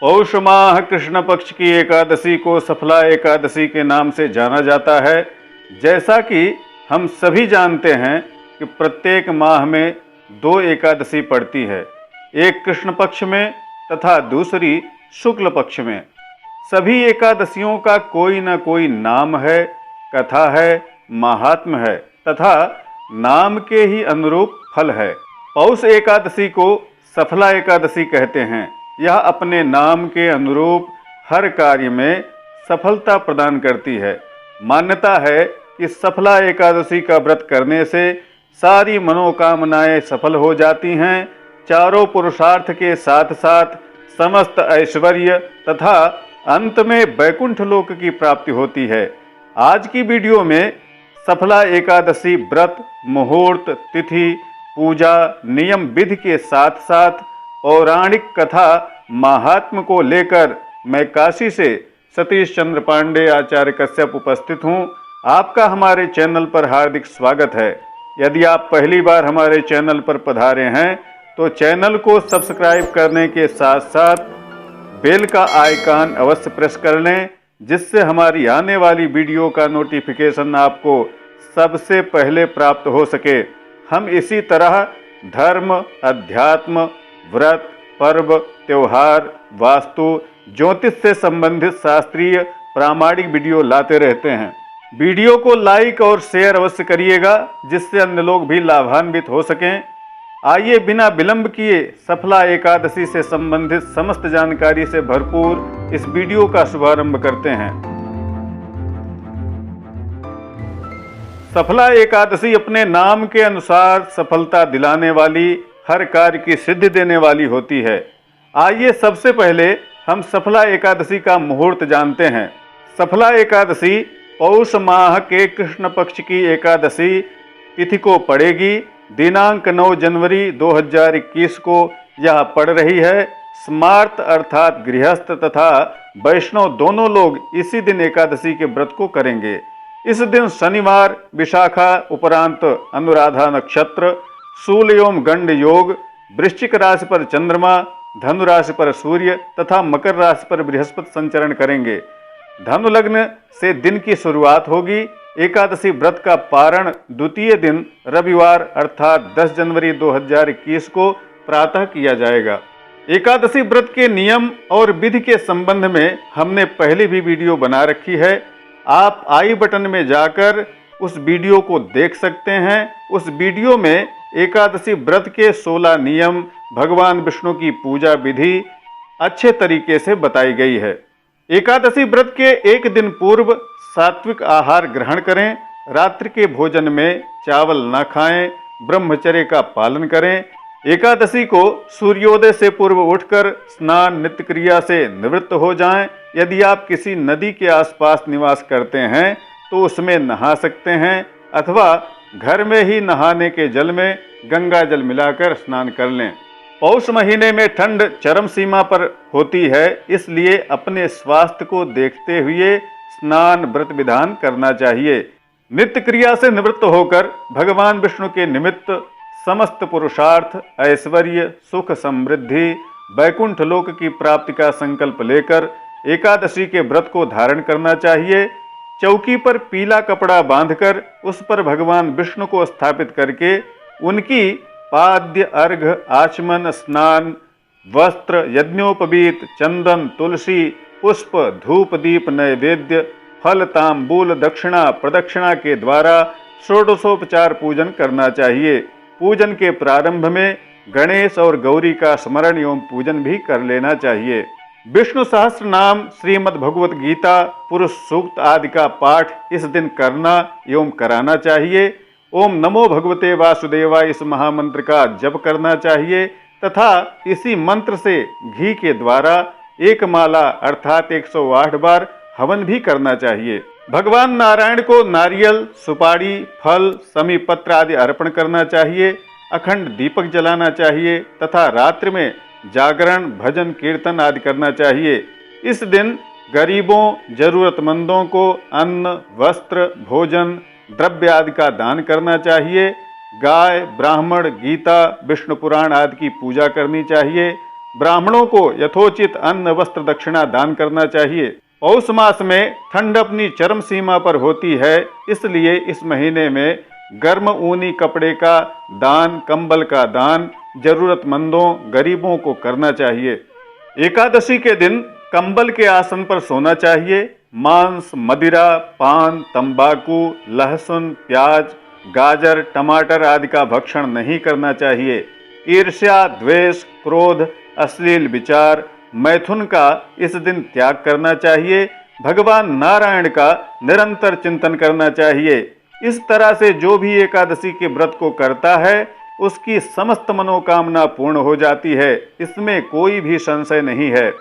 पौष माह कृष्ण पक्ष की एकादशी को सफला एकादशी के नाम से जाना जाता है। जैसा कि हम सभी जानते हैं कि प्रत्येक माह में दो एकादशी पड़ती है, एक कृष्ण पक्ष में तथा दूसरी शुक्ल पक्ष में। सभी एकादशियों का कोई न कोई नाम है, कथा है, महात्म्य है तथा नाम के ही अनुरूप फल है। पौष एकादशी को सफला एकादशी कहते हैं। यह अपने नाम के अनुरूप हर कार्य में सफलता प्रदान करती है। मान्यता है कि सफला एकादशी का व्रत करने से सारी मनोकामनाएं सफल हो जाती हैं, चारों पुरुषार्थ के साथ साथ समस्त ऐश्वर्य तथा अंत में वैकुंठ लोक की प्राप्ति होती है। आज की वीडियो में सफला एकादशी व्रत, मुहूर्त, तिथि, पूजा, नियम विधि के साथ साथ पौराणिक कथा महात्म्य को लेकर मैं काशी से सतीश चंद्र पांडे आचार्य कश्यप उपस्थित हूँ। आपका हमारे चैनल पर हार्दिक स्वागत है। यदि आप पहली बार हमारे चैनल पर पधारे हैं तो चैनल को सब्सक्राइब करने के साथ साथ बेल का आइकन अवश्य प्रेस कर लें, जिससे हमारी आने वाली वीडियो का नोटिफिकेशन आपको सबसे पहले प्राप्त हो सके। हम इसी तरह धर्म, अध्यात्म, व्रत, पर्व, त्योहार, वास्तु, ज्योतिष से संबंधित शास्त्रीय प्रामाणिक वीडियो लाते रहते हैं। वीडियो को लाइक और शेयर अवश्य करिएगा, जिससे अन्य लोग भी लाभान्वित हो सकें। आइए बिना विलंब किए सफला एकादशी से संबंधित समस्त जानकारी से भरपूर इस वीडियो का शुभारंभ करते हैं। सफला एकादशी अपने नाम के अनुसार सफलता दिलाने वाली, हर कार्य की सिद्धि देने वाली होती है। आइए सबसे पहले हम सफला एकादशी का मुहूर्त जानते हैं। सफला एकादशी पौष माह के कृष्ण पक्ष की एकादशी तिथि को पड़ेगी। दिनांक 9 जनवरी 2021 को यह पड़ रही है। स्मार्त अर्थात गृहस्थ तथा वैष्णव दोनों लोग इसी दिन एकादशी के व्रत को करेंगे। इस दिन शनिवार, विशाखा उपरांत अनुराधा नक्षत्र, शूल एवं गंड योग, वृश्चिक राशि पर चंद्रमा, धनु राशि पर सूर्य तथा मकर राशि पर बृहस्पति संचरण करेंगे। धनु लग्न से दिन की शुरुआत होगी। एकादशी व्रत का पारण द्वितीय दिन रविवार अर्थात 10 जनवरी 2021 को प्रातः किया जाएगा। एकादशी व्रत के नियम और विधि के संबंध में हमने पहले भी वीडियो बना रखी है। आप आई बटन में जाकर उस वीडियो को देख सकते हैं। उस वीडियो में एकादशी व्रत के 16 नियम, भगवान विष्णु की पूजा विधि अच्छे तरीके से बताई गई है। एकादशी व्रत के एक दिन पूर्व सात्विक आहार ग्रहण करें। रात्रि के भोजन में चावल न खाएं। ब्रह्मचर्य का पालन करें। एकादशी को सूर्योदय से पूर्व उठकर स्नान नित्य क्रिया से निवृत्त हो जाएं। यदि आप किसी नदी के आसपास निवास करते हैं तो उसमें नहा सकते हैं, अथवा घर में ही नहाने के जल में गंगा जल मिलाकर स्नान कर लें। पौष महीने में ठंड चरम सीमा पर होती है, इसलिए अपने स्वास्थ्य को देखते हुए स्नान व्रत विधान करना चाहिए। नित्य क्रिया से निवृत्त होकर भगवान विष्णु के निमित्त समस्त पुरुषार्थ, ऐश्वर्य, सुख, समृद्धि, वैकुंठ लोक की प्राप्ति का संकल्प लेकर एकादशी के व्रत को धारण करना चाहिए। चौकी पर पीला कपड़ा बांधकर उस पर भगवान विष्णु को स्थापित करके उनकी पाद्य, अर्घ्य, आचमन, स्नान, वस्त्र, यज्ञोपवीत, चंदन, तुलसी, पुष्प, धूप, दीप, नैवेद्य, फल, तांबूल, दक्षिणा, प्रदक्षिणा के द्वारा षोडशोपचार पूजन करना चाहिए। पूजन के प्रारंभ में गणेश और गौरी का स्मरण एवं पूजन भी कर लेना चाहिए। विष्णु सहस्त्र नाम, श्रीमद् भगवत गीता, पुरुष सूक्त आदि का पाठ इस दिन करना एवं कराना चाहिए। ओम नमो भगवते वासुदेवाय इस महामंत्र का जप करना चाहिए तथा इसी मंत्र से घी के द्वारा एक माला अर्थात 108 बार हवन भी करना चाहिए। भगवान नारायण को नारियल, सुपारी, फल, समी पत्र आदि अर्पण करना चाहिए। अखंड दीपक जलाना चाहिए तथा रात्रि में जागरण, भजन, कीर्तन आदि करना चाहिए। इस दिन गरीबों, जरूरतमंदों को अन्न, वस्त्र, भोजन, द्रव्य आदि का दान करना चाहिए। गाय, ब्राह्मण, गीता, विष्णु पुराण आदि की पूजा करनी चाहिए। ब्राह्मणों को यथोचित अन्न वस्त्र दक्षिणा दान करना चाहिए। पौष मास में ठंड अपनी चरम सीमा पर होती है, इसलिए इस महीने में गर्म ऊनी कपड़े का दान, कंबल का दान जरूरतमंदों, गरीबों को करना चाहिए। एकादशी के दिन कंबल के आसन पर सोना चाहिए। मांस, मदिरा, पान, तंबाकू, लहसुन, प्याज, गाजर, टमाटर आदि का भक्षण नहीं करना चाहिए। ईर्ष्या, द्वेष, क्रोध, अश्लील विचार, मैथुन का इस दिन त्याग करना चाहिए। भगवान नारायण का निरंतर चिंतन करना चाहिए। इस तरह से जो भी एकादशी के व्रत को करता है उसकी समस्त मनोकामना पूर्ण हो जाती है, इसमें कोई भी संशय नहीं है।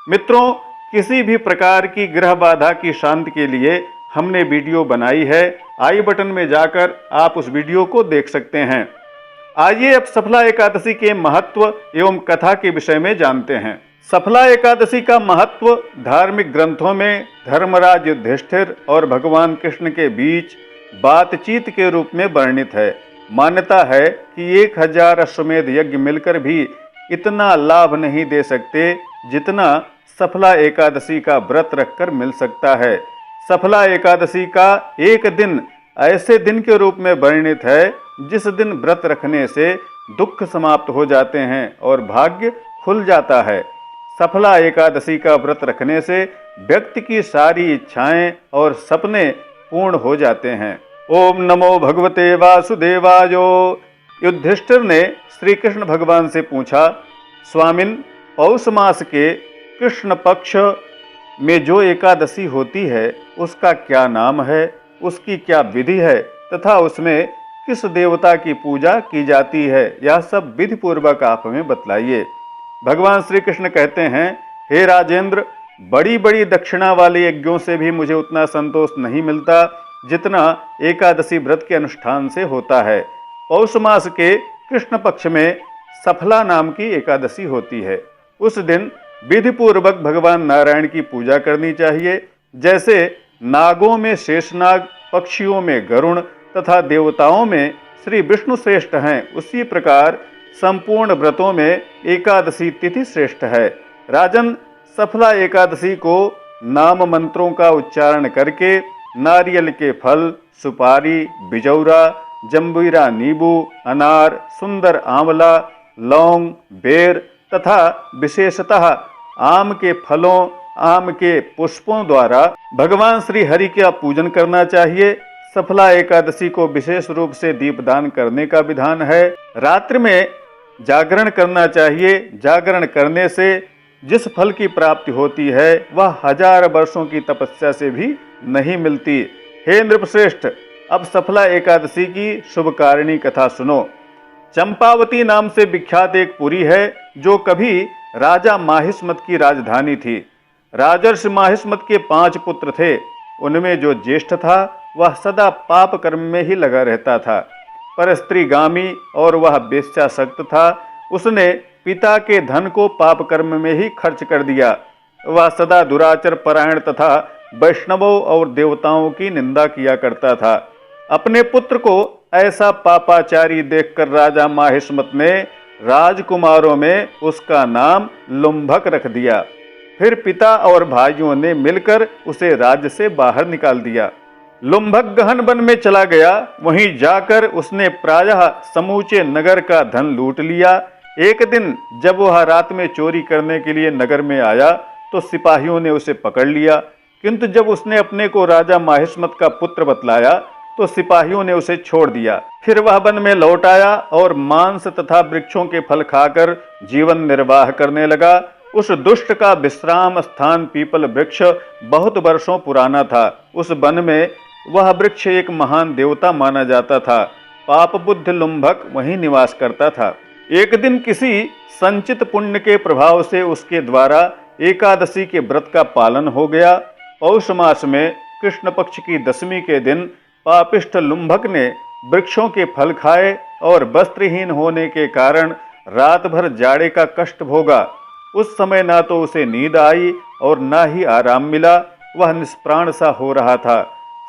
मित्रों, किसी भी प्रकार की ग्रह बाधा की शांति के लिए हमने वीडियो बनाई है। आई बटन में जाकर आप उस वीडियो को देख सकते हैं। आइए अब सफला एकादशी के महत्व एवं कथा के विषय में जानते हैं। सफला एकादशी का महत्व धार्मिक ग्रंथों में धर्मराज युधिष्ठिर और भगवान कृष्ण के बीच बातचीत के रूप में वर्णित है। मान्यता है कि 1000 अश्वमेध यज्ञ मिलकर भी इतना लाभ नहीं दे सकते जितना सफला एकादशी का व्रत रखकर मिल सकता है। सफला एकादशी का एक दिन ऐसे दिन के रूप में वर्णित है जिस दिन व्रत रखने से दुख समाप्त हो जाते हैं और भाग्य खुल जाता है। सफला एकादशी का व्रत रखने से व्यक्ति की सारी इच्छाएं और सपने पूर्ण हो जाते हैं। ओम नमो भगवते वासुदेवाय। युधिष्ठिर ने श्री कृष्ण भगवान से पूछा, स्वामिन, पौष मास के कृष्ण पक्ष में जो एकादशी होती है उसका क्या नाम है, उसकी क्या विधि है तथा उसमें किस देवता की पूजा की जाती है, यह सब विधि पूर्वक आप हमें बतलाइए। भगवान श्री कृष्ण कहते हैं, हे राजेंद्र, बड़ी बड़ी दक्षिणा वाले यज्ञों से भी मुझे उतना संतोष नहीं मिलता जितना एकादशी व्रत के अनुष्ठान से होता है। पौष मास के कृष्ण पक्ष में सफला नाम की एकादशी होती है। उस दिन विधि पूर्वक भगवान नारायण की पूजा करनी चाहिए। जैसे नागों में शेषनाग, पक्षियों में गरुण तथा देवताओं में श्री विष्णु श्रेष्ठ हैं, उसी प्रकार संपूर्ण व्रतों में एकादशी तिथि श्रेष्ठ है। राजन, सफला एकादशी को नाम मंत्रों का उच्चारण करके नारियल के फल, सुपारी, बिजौरा, जंबीरा नींबू, अनार, सुंदर आंवला, लौंग, बेर तथा विशेषतः आम के फलों, आम के पुष्पों द्वारा भगवान श्री हरि का पूजन करना चाहिए। सफला एकादशी को विशेष रूप से दीपदान करने का विधान है। रात्रि में जागरण करना चाहिए। जागरण करने से जिस फल की प्राप्ति होती है वह 1000 वर्षों की तपस्या से भी नहीं मिलती। हे नृपश्रेष्ठ, अब सफला एकादशी की शुभकारिणी कथा सुनो। चंपावती नाम से विख्यात एक पुरी है जो कभी राजा माहिष्मत की राजधानी थी। राजर्षि माहिष्मत के 5 पुत्र थे। उनमें जो ज्येष्ठ था वह सदा पाप कर्म में ही लगा रहता था, पर स्त्रीगामी और वह वेश्यासक्त था। उसने पिता के धन को पाप कर्म में ही खर्च कर दिया। वह सदा दुराचार परायण तथा वैष्णवों और देवताओं की निंदा किया करता था। अपने पुत्र को ऐसा पापाचारी देखकर राजा माहिष्मत ने राजकुमारों में उसका नाम लुम्भक रख दिया। फिर पिता और भाइयों ने मिलकर उसे राज्य से बाहर निकाल दिया। लुम्भक गहन वन में चला गया। वहीं जाकर उसने प्रायः समूचे नगर का धन लूट लिया। एक दिन जब वह रात में चोरी करने के लिए नगर में आया तो सिपाहियों ने उसे पकड़ लिया, किंतु जब उसने अपने को राजा माहिष्मत का पुत्र बतलाया तो सिपाहियों ने उसे छोड़ दिया। फिर वह वन में लौट आया और मांस तथा वृक्षों के फल खाकर जीवन निर्वाह करने लगा। उस दुष्ट का विश्राम स्थान पीपल वृक्ष बहुत वर्षों पुराना था। उस वन में वह वृक्ष एक महान देवता माना जाता था। पाप बुद्ध लुम्भक वहीं निवास करता था। एक दिन किसी संचित पुण्य के प्रभाव से उसके द्वारा एकादशी के व्रत का पालन हो गया। पौष मास में कृष्ण पक्ष की दशमी के दिन पापिष्ठ लुम्भक ने वृक्षों के फल खाए और वस्त्रहीन होने के कारण रात भर जाड़े का कष्ट भोगा। उस समय ना तो उसे नींद आई और ना ही आराम मिला। वह निष्प्राण सा हो रहा था।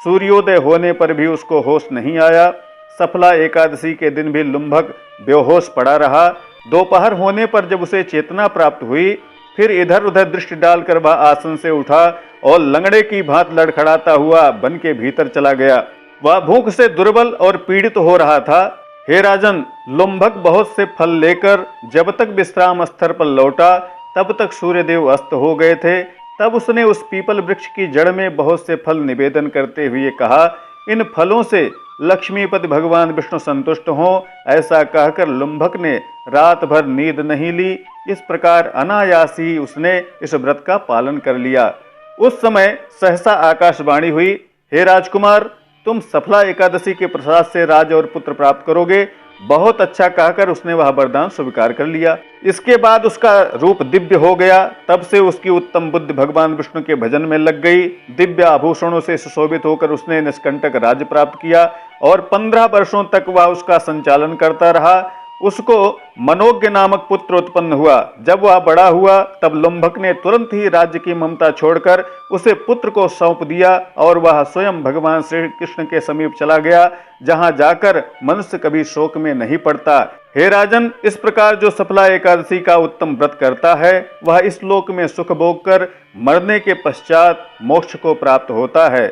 सूर्योदय होने पर भी उसको होश नहीं आया। सफला एकादशी के दिन भी लुम्भक बेहोश पड़ा रहा। दोपहर होने पर जब उसे चेतना प्राप्त हुई, फिर इधर उधर दृष्टि डालकर वह आसन से उठा और लंगड़े की भांत लड़खड़ाता हुआ वन के भीतर चला गया। वह भूख से दुर्बल और पीड़ित हो रहा था। हे राजन, लुम्भक बहुत से फल लेकर जब तक विश्राम स्थल पर लौटा तब तक सूर्यदेव अस्त हो गए थे। तब उसने उस पीपल वृक्ष की जड़ में बहुत से फल निवेदन करते हुए कहा, इन फलों से लक्ष्मीपति भगवान विष्णु संतुष्ट हों। ऐसा कहकर लुम्भक ने रात भर नींद नहीं ली। इस प्रकार अनायास ही उसने इस व्रत का पालन कर लिया। उस समय सहसा आकाशवाणी हुई, हे राजकुमार, तुम सफला एकादशी के प्रसाद से राज और पुत्र प्राप्त करोगे। बहुत अच्छा कहकर उसने वह वरदान स्वीकार कर लिया। इसके बाद उसका रूप दिव्य हो गया। तब से उसकी उत्तम बुद्धि भगवान विष्णु के भजन में लग गई। दिव्य आभूषणों से सुशोभित होकर उसने निष्कंटक राज्य प्राप्त किया और 15 वर्षों तक वह उसका संचालन करता रहा। उसको मनोज्ञ नामक पुत्र उत्पन्न हुआ। जब वह बड़ा हुआ तब लुम्भक ने तुरंत ही राज्य की ममता छोड़कर उसे पुत्र को सौंप दिया और वह स्वयं भगवान श्री कृष्ण के समीप चला गया, जहां जाकर मनुष्य कभी शोक में नहीं पड़ता। हे राजन, इस प्रकार जो सफला एकादशी का उत्तम व्रत करता है वह इस लोक में सुख भोग कर मरने के पश्चात मोक्ष को प्राप्त होता है।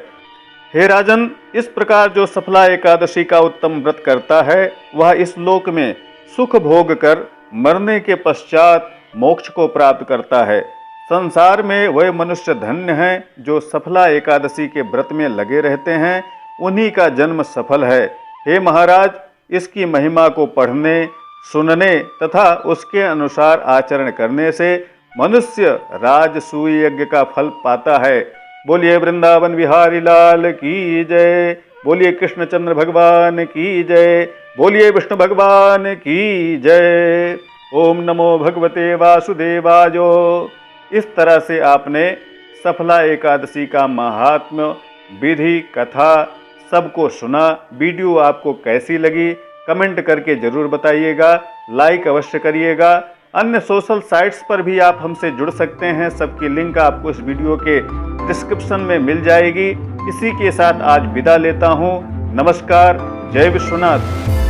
हे राजन, इस प्रकार जो सफला एकादशी का उत्तम व्रत करता है वह इस लोक में सुख भोग कर मरने के पश्चात मोक्ष को प्राप्त करता है। संसार में वह मनुष्य धन्य हैं जो सफला एकादशी के व्रत में लगे रहते हैं, उन्हीं का जन्म सफल है। हे महाराज, इसकी महिमा को पढ़ने, सुनने तथा उसके अनुसार आचरण करने से मनुष्य राजसूय यज्ञ का फल पाता है। बोलिए वृंदावन बिहारी लाल की जय। बोलिए कृष्णचंद्र भगवान की जय। बोलिए विष्णु भगवान की जय। ओम नमो भगवते वासुदेवायो। इस तरह से आपने सफला एकादशी का महात्म्य, विधि, कथा सबको सुना। वीडियो आपको कैसी लगी कमेंट करके जरूर बताइएगा। लाइक अवश्य करिएगा। अन्य सोशल साइट्स पर भी आप हमसे जुड़ सकते हैं। सबकी लिंक आपको इस वीडियो के डिस्क्रिप्शन में मिल जाएगी। इसी के साथ आज विदा लेता हूँ। नमस्कार। जय विश्वनाथ।